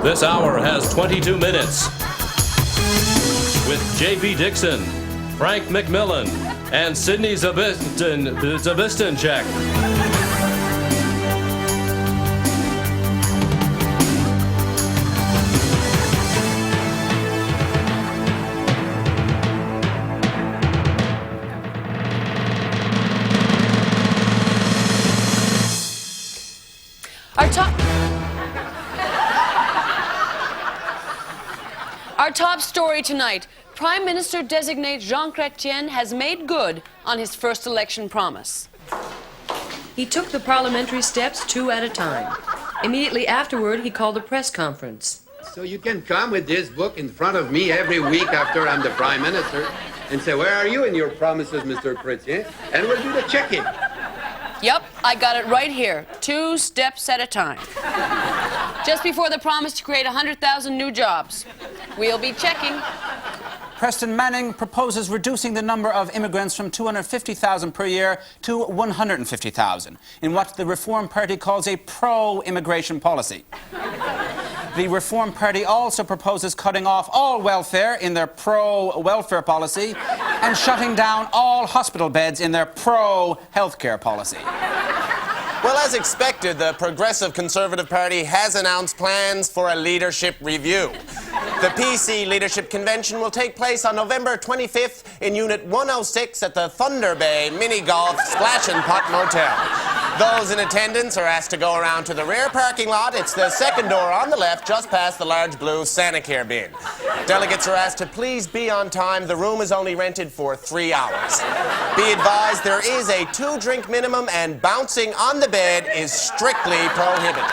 This hour has 22 minutes. With J.P. Dixon, Frank McMillan, and Sidney Zabistonchek. Our top story tonight, Prime Minister-designate Jean Chrétien has made good on his first election promise. He took the parliamentary steps 2 at a time. Immediately afterward, he called a press conference. So you can come with this book in front of me every week after I'm the Prime Minister and say, where are you in your promises, Mr. Chrétien? And we'll do the checking. Yep, I got it right here. 2 steps at a time. Just before the promise to create 100,000 new jobs. We'll be checking. Preston Manning proposes reducing the number of immigrants from 250,000 per year to 150,000 in what the Reform Party calls a pro-immigration policy. The Reform Party also proposes cutting off all welfare in their pro-welfare policy and shutting down all hospital beds in their pro-healthcare policy. Well, as expected, the Progressive Conservative Party has announced plans for a leadership review. The PC Leadership Convention will take place on November 25th in Unit 106 at the Thunder Bay Mini Golf Splash and Putt Motel. Those in attendance are asked to go around to the rear parking lot. It's the second door on the left, just past the large blue Sanacare bin. Delegates are asked to please be on time. The room is only rented for 3 hours. Be advised, there is a 2-drink minimum and bouncing on the bed is strictly prohibited.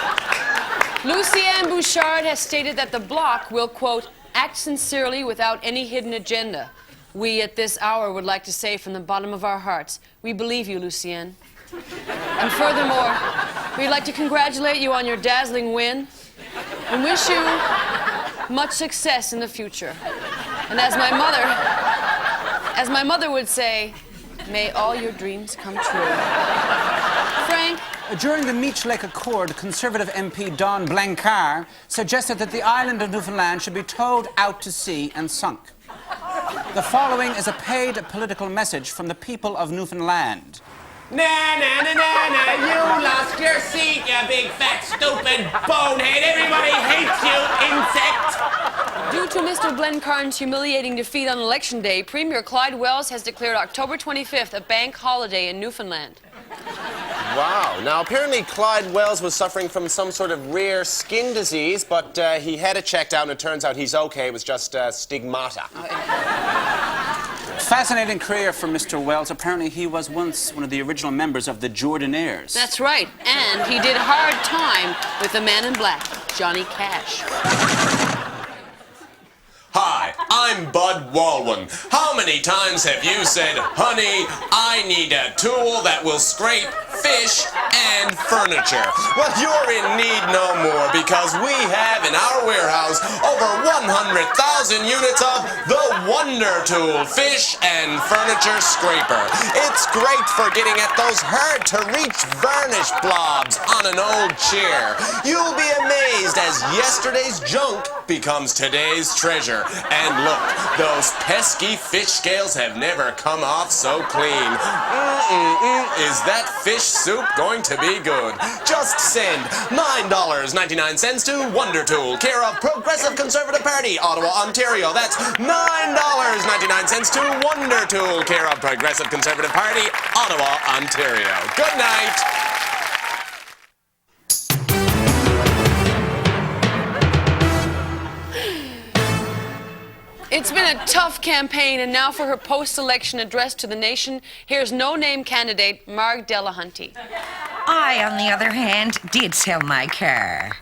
Lucien Bouchard has stated that the Bloc will, quote, act sincerely without any hidden agenda. We at this hour would like to say from the bottom of our hearts, we believe you, Lucien. And furthermore, we'd like to congratulate you on your dazzling win and wish you much success in the future. And as my mother would say, may all your dreams come true. Frank? During the Meech Lake Accord, Conservative MP Don Blanchard suggested that the island of Newfoundland should be towed out to sea and sunk. The following is a paid political message from the people of Newfoundland. Na na na na na, you lost your seat, you big fat stupid bonehead. Everybody hates you, insect. Due to Mr. Blanchard's humiliating defeat on Election Day, Premier Clyde Wells has declared October 25th a bank holiday in Newfoundland. Wow. Now, apparently Clyde Wells was suffering from some sort of rare skin disease, but he had it checked out, and it turns out he's okay. It was just stigmata. Fascinating career for Mr. Wells. Apparently, he was once one of the original members of the Jordanaires. That's right. And he did hard time with the man in black, Johnny Cash. Hi, I'm Bud Walwyn. How many times have you said, honey, I need a tool that will scrape fish and furniture? Well, you're in need no more because we have in our warehouse over 100,000 units of the Wonder Tool Fish and Furniture Scraper. It's great for getting at those hard-to-reach varnish blobs on an old chair. You'll be amazed as yesterday's junk becomes today's treasure. And look, those pesky fish scales have never come off so clean. Is that fish soup going to be good? Just send $9.99 to Wonder Tool, care of Progressive Conservative Party, Ottawa, Ontario. That's $9.99 to Wonder Tool, care of Progressive Conservative Party, Ottawa, Ontario. Good night. It's been a tough campaign, and now for her post-election address to the nation, here's no-name candidate Marg Delahunty. I, on the other hand, did sell my car.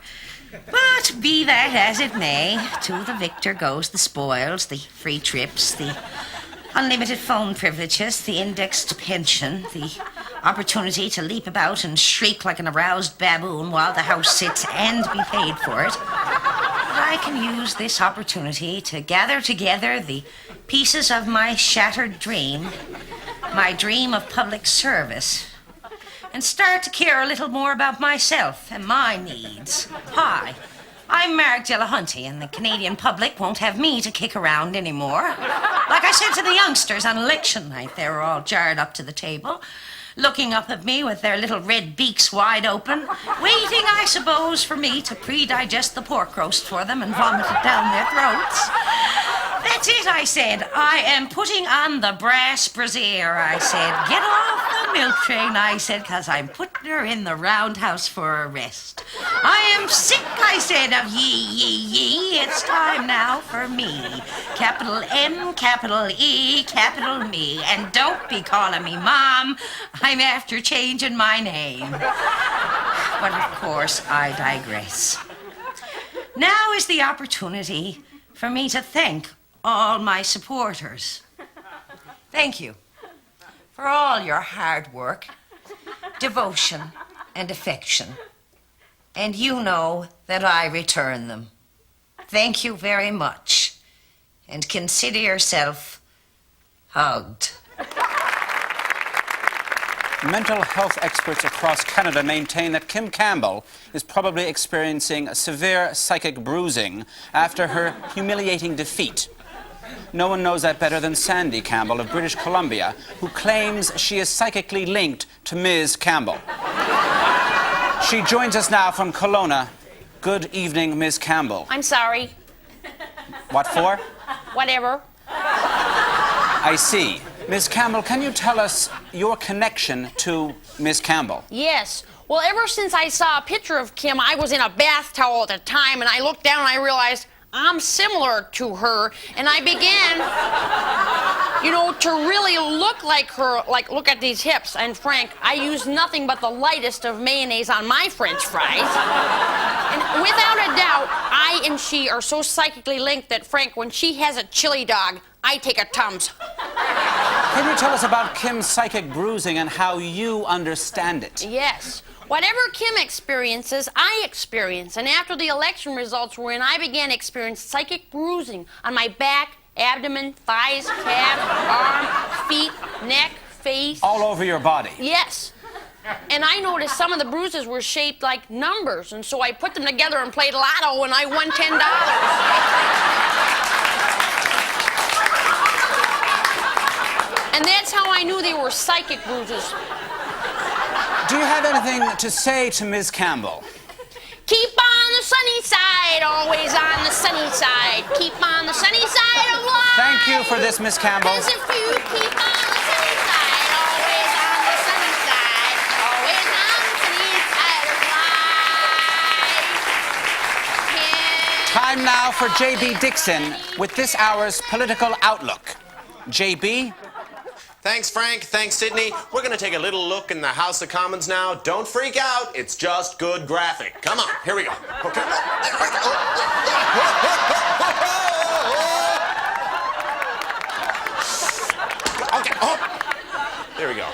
But be that as it may, to the victor goes the spoils, the free trips, the unlimited phone privileges, the indexed pension, the opportunity to leap about and shriek like an aroused baboon while the house sits and be paid for it. I can use this opportunity to gather together the pieces of my shattered dream, my dream of public service, and start to care a little more about myself and my needs. Hi, I I'm Mark Delahunty, and the Canadian public won't have me to kick around anymore. Like I said to the youngsters on election night, they were all jarred up to the table, looking up at me with their little red beaks wide open, waiting, I suppose, for me to pre-digest the pork roast for them and vomit it down their throats. That's it, I said. I am putting on the brass brassiere, I said. Get off the milk train, I said, because I'm putting her in the roundhouse for a rest. I am sick, I said, of ye. It's time now for me. Capital M, capital E, capital me. And don't be calling me Mom. I'm after changing my name. But of course, I digress. Now is the opportunity for me to thank all my supporters. Thank you for all your hard work, devotion, and affection. And you know that I return them. Thank you very much, and consider yourself hugged. Mental health experts across Canada maintain that Kim Campbell is probably experiencing severe psychic bruising after her humiliating defeat. No one knows that better than Sandy Campbell of British Columbia, who claims she is psychically linked to Ms. Campbell. She joins us now from Kelowna. Good evening, Ms. Campbell. I'm sorry. What for? Whatever. I see. Ms. Campbell, can you tell us your connection to Ms. Campbell? Yes. Well, ever since I saw a picture of Kim, I was in a bath towel at the time, and I looked down and I realized I'm similar to her, and I began, to really look like her, look at these hips. And Frank, I use nothing but the lightest of mayonnaise on my French fries. And without a doubt, I and she are so psychically linked that, Frank, when she has a chili dog, I take a Tums. Can you tell us about Kim's psychic bruising and how you understand it? Yes. Whatever Kim experiences, I experience. And after the election results were in, I began to experience psychic bruising on my back, abdomen, thighs, calf, arm, feet, neck, face. All over your body? Yes. And I noticed some of the bruises were shaped like numbers, and so I put them together and played lotto, and I won $10. And that's how I knew they were psychic bruises. Do you have anything to say to Ms. Campbell? Keep on the sunny side, always on the sunny side. Keep on the sunny side of life. Thank you for this, Ms. Campbell. 'Cause if you keep on the sunny side, always on the sunny side, always on the sunny side of life. Time now for J.B. Dixon with this hour's political outlook. J.B.? Thanks, Frank. Thanks, Sydney. We're going to take a little look in the House of Commons now. Don't freak out. It's just good graphic. Come on. Here we go. Okay. Okay. Oh. There we go.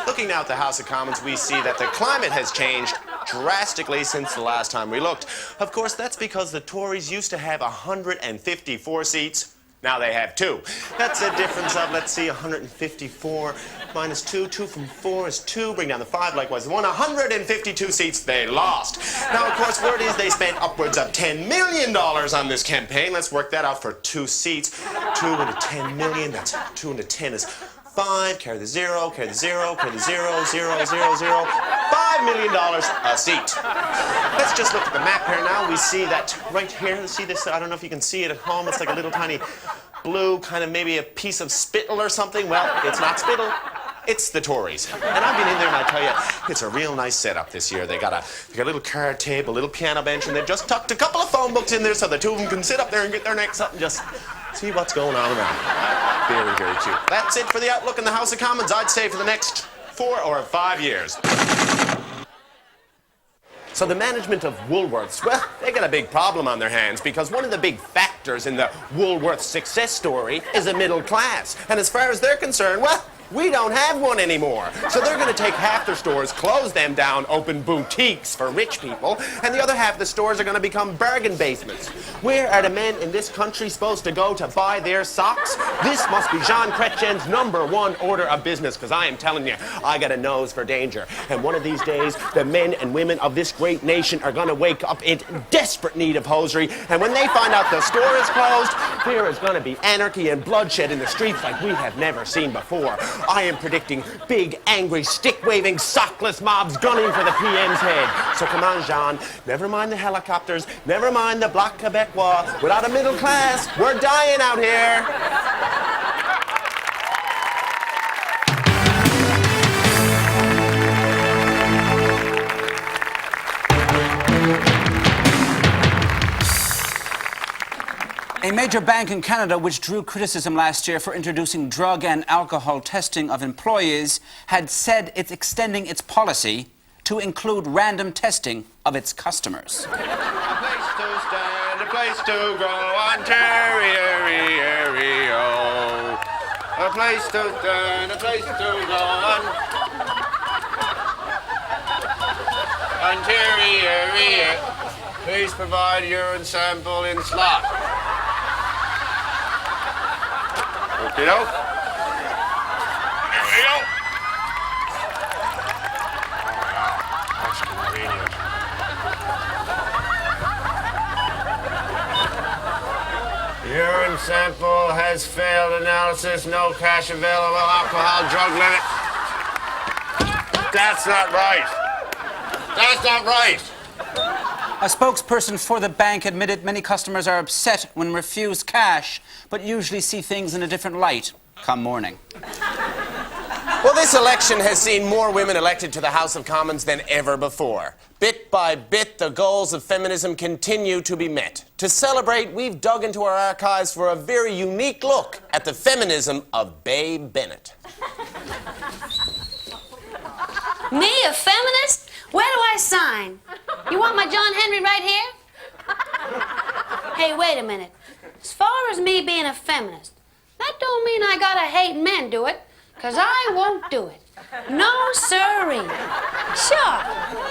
Looking now at the House of Commons, we see that the climate has changed drastically since the last time we looked. Of course, that's because the Tories used to have 154 seats. Now they have 2. That's a difference of, let's see, 154 minus 2. 2 from 4 is 2. Bring down the 5, likewise 1. 152 seats they lost. Now, of course, word is they spent upwards of $10 million on this campaign. Let's work that out for 2 seats. 2 into 10 million, that's 2 into 10 is 5. Carry the 0, carry the 0, carry the 0, 0, 0, 0. $5 million a seat. Let's just look at the map here now. We see that right here. See this? I don't know if you can see it at home. It's like a little tiny blue, kind of maybe a piece of spittle or something. Well, it's not spittle. It's the Tories. And I've been in there and I tell you, it's a real nice setup this year. They got a little card table, a little piano bench, and they've just tucked a couple of phone books in there so the two of them can sit up there and get their necks up and just see what's going on around. Very, very cute. That's it for the outlook in the House of Commons, I'd say, for the next 4 or 5 years. So the management of Woolworths, well, they got a big problem on their hands because one of the big factors in the Woolworths success story is a middle class. And as far as they're concerned, well, we don't have one anymore. So they're going to take half their stores, close them down, open boutiques for rich people, and the other half of the stores are going to become bargain basements. Where are the men in this country supposed to go to buy their socks? This must be Jean Chrétien's #1 order of business, because I am telling you, I got a nose for danger. And one of these days, the men and women of this great nation are going to wake up in desperate need of hosiery, and when they find out the store is closed, there is going to be anarchy and bloodshed in the streets like we have never seen before. I am predicting big, angry, stick-waving, sockless mobs gunning for the PM's head. So come on, Jean, never mind the helicopters, never mind the Bloc Québécois. Without a middle class, we're dying out here. A major bank in Canada, which drew criticism last year for introducing drug and alcohol testing of employees, had said it's extending its policy to include random testing of its customers. A place to stand, a place to go, Ontario. A place to stand, a place to go, Ontario. Please provide urine sample in slot. Okay, no? Here we go. That's convenient. Urine sample has failed analysis. No cash available. Alcohol drug limit. That's not right. That's not right. A spokesperson for the bank admitted many customers are upset when refused cash, but usually see things in a different light come morning. Well, this election has seen more women elected to the House of Commons than ever before. Bit by bit, the goals of feminism continue to be met. To celebrate, we've dug into our archives for a very unique look at the feminism of Babe Bennett. Me, a feminist? Where do I sign? You want my John Henry right here? Hey, wait a minute. As far as me being a feminist, that don't mean I gotta hate men do it, 'cause I won't do it. No sirree. Sure,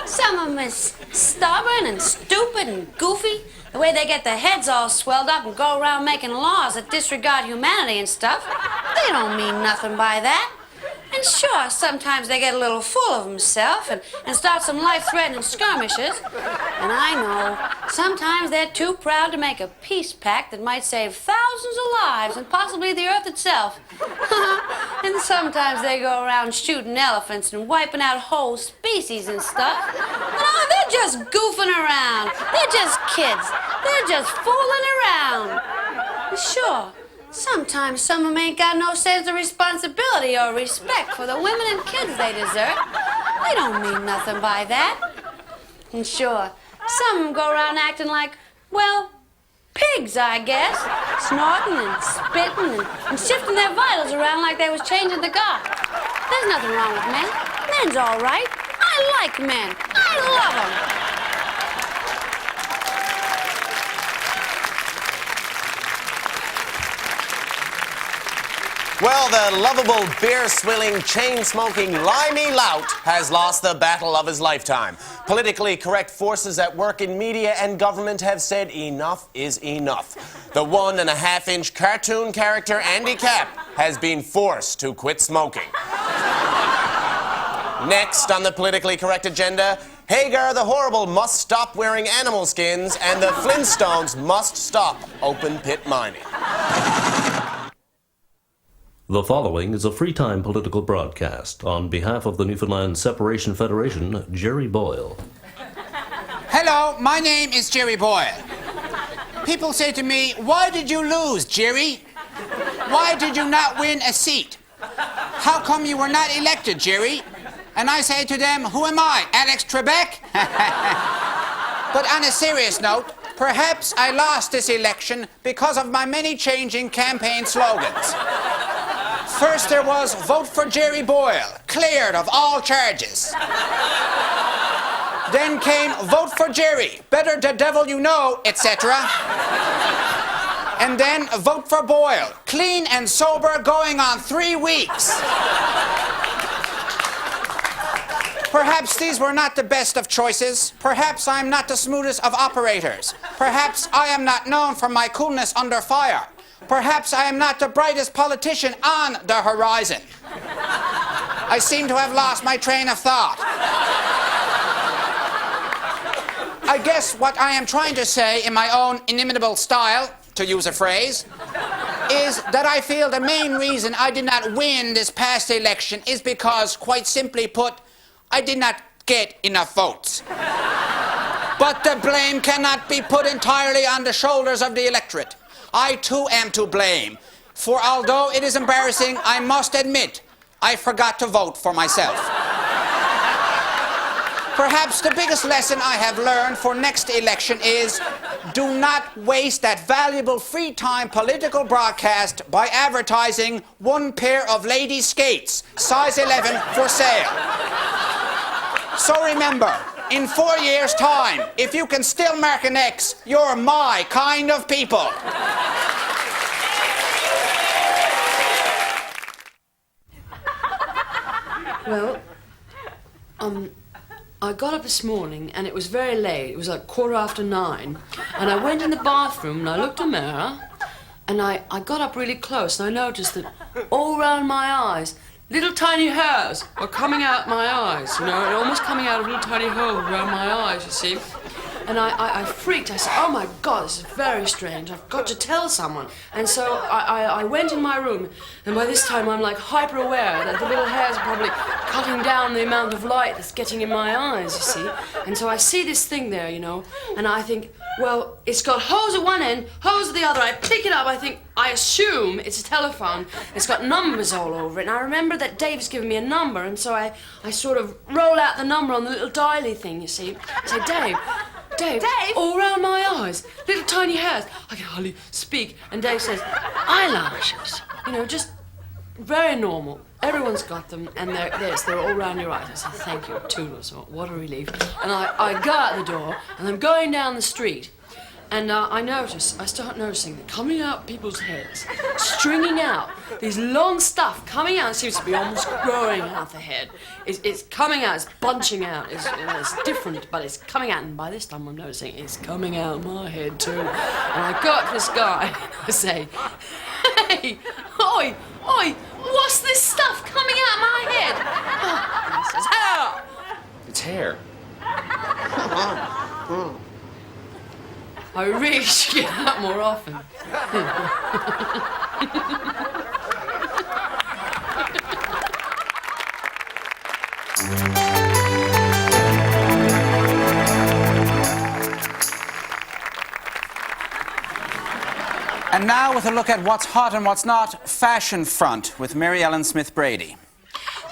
some of them is stubborn and stupid and goofy, the way they get their heads all swelled up and go around making laws that disregard humanity and stuff. They don't mean nothing by that. And sure, sometimes they get a little full of themselves and start some life-threatening skirmishes. And I know, sometimes they're too proud to make a peace pact that might save thousands of lives and possibly the earth itself. And sometimes they go around shooting elephants and wiping out whole species and stuff. No, they're just goofing around. They're just kids. They're just fooling around. Sure. Sometimes some of them ain't got no sense of responsibility or respect for the women and kids they desert. They don't mean nothing by that. And sure, some of them go around acting like, well, pigs, I guess. Snorting and spitting and shifting their vitals around like they was changing the guard. There's nothing wrong with men. Men's all right. I like men. I love them. Well, the lovable, beer-swilling, chain-smoking, limey lout has lost the battle of his lifetime. Politically correct forces at work in media and government have said enough is enough. The 1.5-inch cartoon character Andy Capp has been forced to quit smoking. Next on the politically correct agenda, Hagar the Horrible must stop wearing animal skins, and the Flintstones must stop open-pit mining. The following is a free-time political broadcast. On behalf of the Newfoundland Separation Federation, Jerry Boyle. Hello, my name is Jerry Boyle. People say to me, why did you lose, Jerry? Why did you not win a seat? How come you were not elected, Jerry? And I say to them, who am I, Alex Trebek? But on a serious note, perhaps I lost this election because of my many changing campaign slogans. First there was, vote for Jerry Boyle, cleared of all charges. Then came, vote for Jerry, better the devil you know, etc. And then vote for Boyle. Clean and sober, going on 3 weeks. Perhaps these were not the best of choices. Perhaps I am not the smoothest of operators. Perhaps I am not known for my coolness under fire. Perhaps I am not the brightest politician on the horizon. I seem to have lost my train of thought. I guess what I am trying to say in my own inimitable style, to use a phrase, is that I feel the main reason I did not win this past election is because, quite simply put, I did not get enough votes. But the blame cannot be put entirely on the shoulders of the electorate. I too am to blame. For although it is embarrassing, I must admit, I forgot to vote for myself. Perhaps the biggest lesson I have learned for next election is do not waste that valuable free time political broadcast by advertising 1 pair of ladies' skates, size 11, for sale. So remember, in 4 years' time, if you can still mark an X, you're my kind of people. Well, I got up this morning and it was very late. It was like 9:15. And I went in the bathroom and I looked in the mirror and I got up really close and I noticed that all around my eyes, little tiny hairs were coming out my eyes, you know, and almost coming out of little tiny holes around my eyes, you see. And I freaked. I said, oh my God, this is very strange. I've got to tell someone. And so I went in my room, and by this time I'm like hyper aware that the little hairs are probably cutting down the amount of light that's getting in my eyes, you see. And so I see this thing there, you know, and I think, well, it's got hose at one end, hose at the other. I pick it up, I assume it's a telephone. It's got numbers all over it. And I remember that Dave's given me a number, and so I sort of roll out the number on the little dialy thing, you see. I say, Dave, all around my eyes, little tiny hairs. I can hardly speak. And Dave says, eyelashes. You know, just very normal. Everyone's got them, and they're all around your eyes. I said, thank you, toodles, what a relief. And I go out the door, and I'm going down the street, and I start noticing that coming out people's heads, stringing out, these long stuff coming out, it seems to be almost growing out the head. It's coming out, it's bunching out, it's different, but it's coming out, and by this time I'm noticing it's coming out my head too. And I go up to this guy, and I say, hey, oi, what's this stuff coming out my head? And he says, how? It's hair. I really should get out more often. And now with a look at what's hot and what's not, Fashion Front with Mary Ellen Smith-Brady.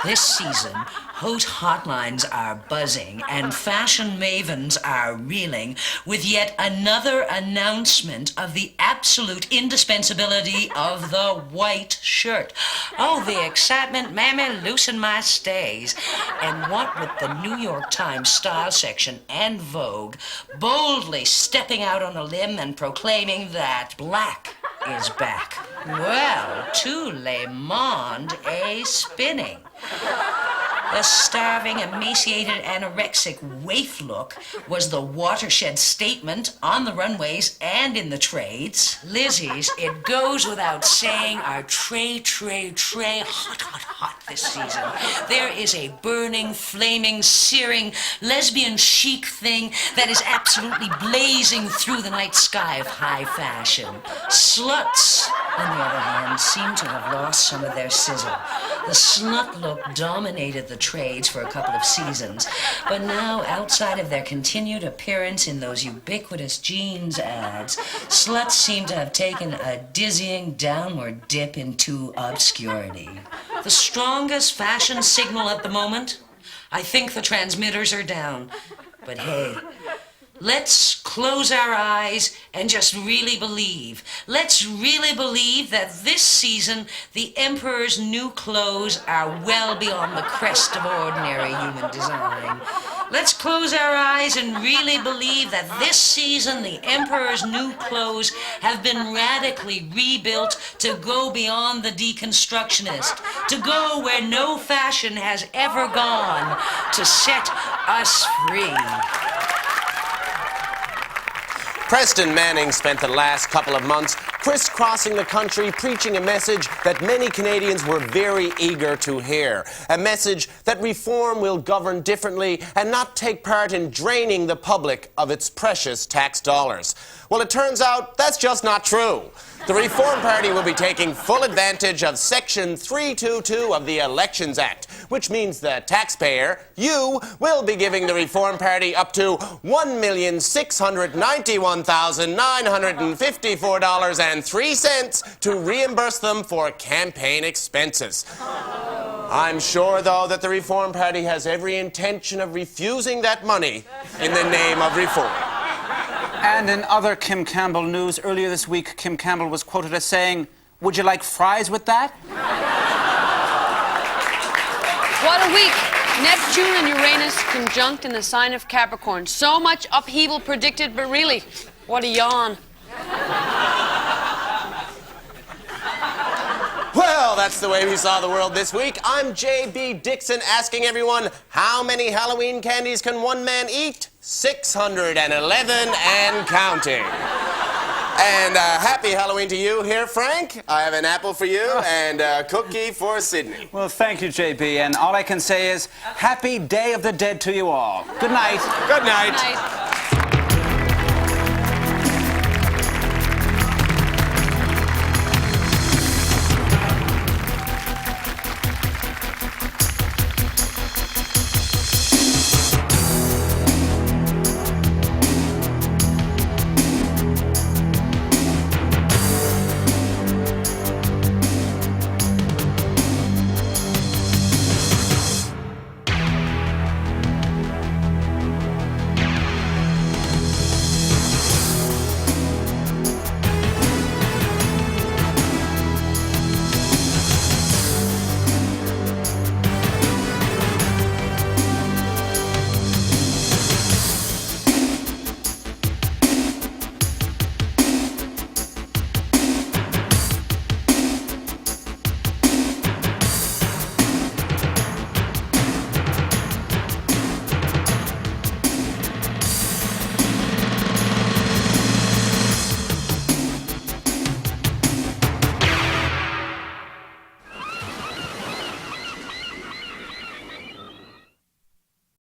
This season, haute hotlines are buzzing and fashion mavens are reeling with yet another announcement of the absolute indispensability of the white shirt. Oh, the excitement, mammy, loosen my stays. And what with the New York Times style section and Vogue boldly stepping out on a limb and proclaiming that black is back. Well, to le monde a spinning. The starving, emaciated, anorexic waif look was the watershed statement on the runways and in the trades. Lizzie's, it goes without saying, are tray, hot this season. There is a burning, flaming, searing, lesbian chic thing that is absolutely blazing through the night sky of high fashion. Sluts, on the other hand, seem to have lost some of their sizzle. The slut look dominated the trades for a couple of seasons, but now, outside of their continued appearance in those ubiquitous jeans ads, sluts seem to have taken a dizzying downward dip into obscurity. The strongest fashion signal at the moment? I think the transmitters are down. But hey, let's close our eyes and just really believe. Let's really believe that this season the Emperor's new clothes are well beyond the crest of ordinary human design. Let's close our eyes and really believe that this season the Emperor's new clothes have been radically rebuilt to go beyond the deconstructionist, to go where no fashion has ever gone, to set us free. Preston Manning spent the last couple of months crisscrossing the country preaching a message that many Canadians were very eager to hear. A message that reform will govern differently and not take part in draining the public of its precious tax dollars. Well, it turns out that's just not true. The Reform Party will be taking full advantage of Section 322 of the Elections Act, which means the taxpayer, you, will be giving the Reform Party up to $1,691,954.03 to reimburse them for campaign expenses. I'm sure, though, that the Reform Party has every intention of refusing that money in the name of reform. And in other Kim Campbell news, earlier this week, Kim Campbell was quoted as saying, "Would you like fries with that?" What a week! Neptune and Uranus conjunct in the sign of Capricorn. So much upheaval predicted, but really, what a yawn. Well, that's the way we saw the world this week. I'm J.B. Dixon asking everyone, how many Halloween candies can one man eat? 611 and counting. And happy Halloween to you here, Frank. I have an apple for you and a cookie for Sydney. Well, thank you, JB. And all I can say is, happy Day of the Dead to you all. Good night. Good night. Good night.